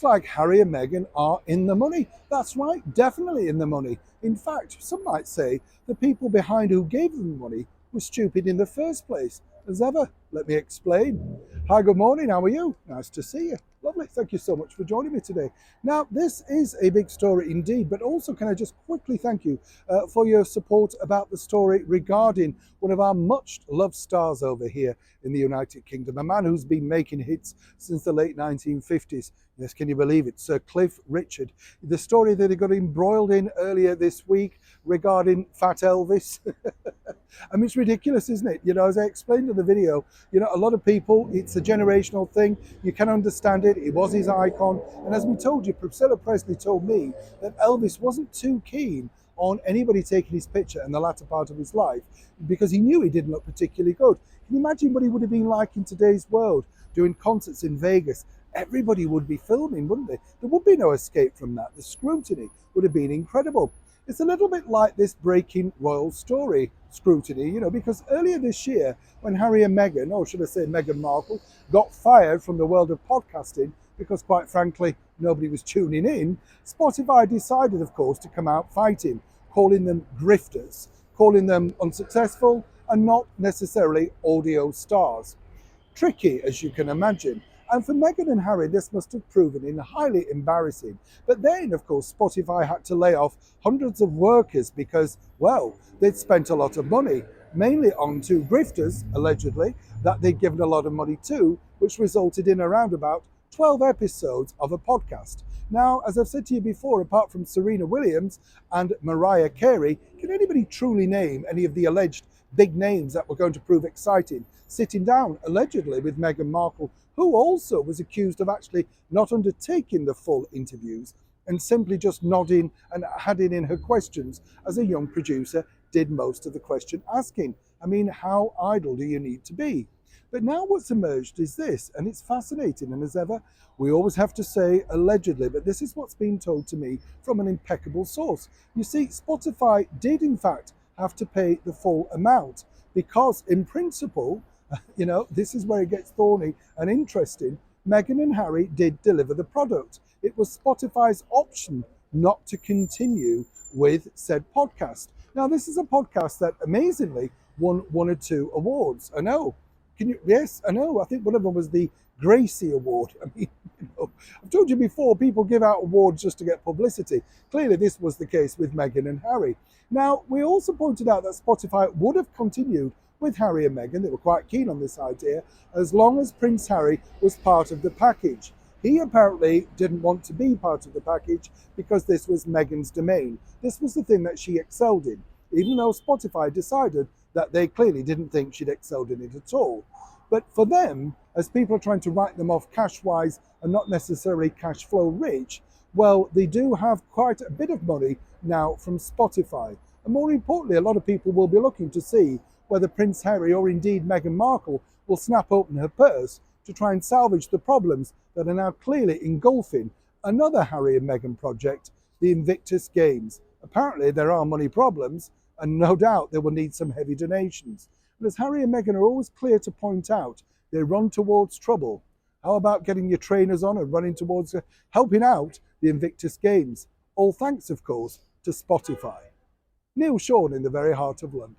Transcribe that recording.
looks like Harry and Meghan are in the money. That's right, definitely in the money. In fact, some might say the people behind who gave them the money were stupid in the first place. As ever, let me explain. Hi, good morning, how are you? Nice to see you. Lovely, thank you so much for joining me today. Now, this is a big story indeed, but also can I just quickly thank you for your support about the story regarding one of our much loved stars over here in the United Kingdom, a man who's been making hits since the late 1950s. Yes, can you believe it? Sir Cliff Richard. The story that he got embroiled in earlier this week regarding Fat Elvis. I mean, it's ridiculous, isn't it? You know, as I explained in the video, you know, a lot of people, it's a generational thing. You can understand it. It was his icon. And as we told you, Priscilla Presley told me that Elvis wasn't too keen on anybody taking his picture in the latter part of his life because he knew he didn't look particularly good. Can you imagine what he would have been like in today's world, doing concerts in Vegas? Everybody would be filming, wouldn't they? There would be no escape from that. The scrutiny would have been incredible. It's a little bit like this breaking royal story scrutiny, you know, because earlier this year, when Harry and Meghan, or should I say Meghan Markle, got fired from the world of podcasting because, quite frankly, nobody was tuning in, Spotify decided, of course, to come out fighting, calling them grifters, calling them unsuccessful and not necessarily audio stars. Tricky, as you can imagine. And for Meghan and Harry, this must have proven highly embarrassing. But then, of course, Spotify had to lay off hundreds of workers because, well, they'd spent a lot of money, mainly on two grifters, allegedly, that they'd given a lot of money to, which resulted in around about 12 episodes of a podcast. Now, as I've said to you before, apart from Serena Williams and Mariah Carey, can anybody truly name any of the alleged big names that were going to prove exciting, sitting down allegedly with Meghan Markle, who also was accused of actually not undertaking the full interviews and simply just nodding and adding in her questions as a young producer did most of the question asking. I mean, how idle do you need to be? But now what's emerged is this, and it's fascinating, and as ever, we always have to say allegedly, but this is what's been told to me from an impeccable source. You see, Spotify did in fact have to pay the full amount because in principle, you know, this is where it gets thorny and interesting. Meghan and Harry did deliver the product. It was Spotify's option not to continue with said podcast. Now, this is a podcast that amazingly won one or two awards. I know. Yes, I know. I think one of them was the Gracie Award. I mean, you know, I've told you before, people give out awards just to get publicity. Clearly, this was the case with Meghan and Harry. Now, we also pointed out that Spotify would have continued with Harry and Meghan. They were quite keen on this idea, as long as Prince Harry was part of the package. He apparently didn't want to be part of the package because this was Meghan's domain. This was the thing that she excelled in, even though Spotify decided that they clearly didn't think she'd excelled in it at all. But for them, as people are trying to write them off cash-wise and not necessarily cash flow rich, well, they do have quite a bit of money now from Spotify. And more importantly, a lot of people will be looking to see whether Prince Harry or indeed Meghan Markle will snap open her purse to try and salvage the problems that are now clearly engulfing another Harry and Meghan project, the Invictus Games. Apparently there are money problems, and no doubt they will need some heavy donations. And as Harry and Meghan are always clear to point out, they run towards trouble. How about getting your trainers on and running towards helping out the Invictus Games? All thanks, of course, to Spotify. Neil Sean in the very heart of London.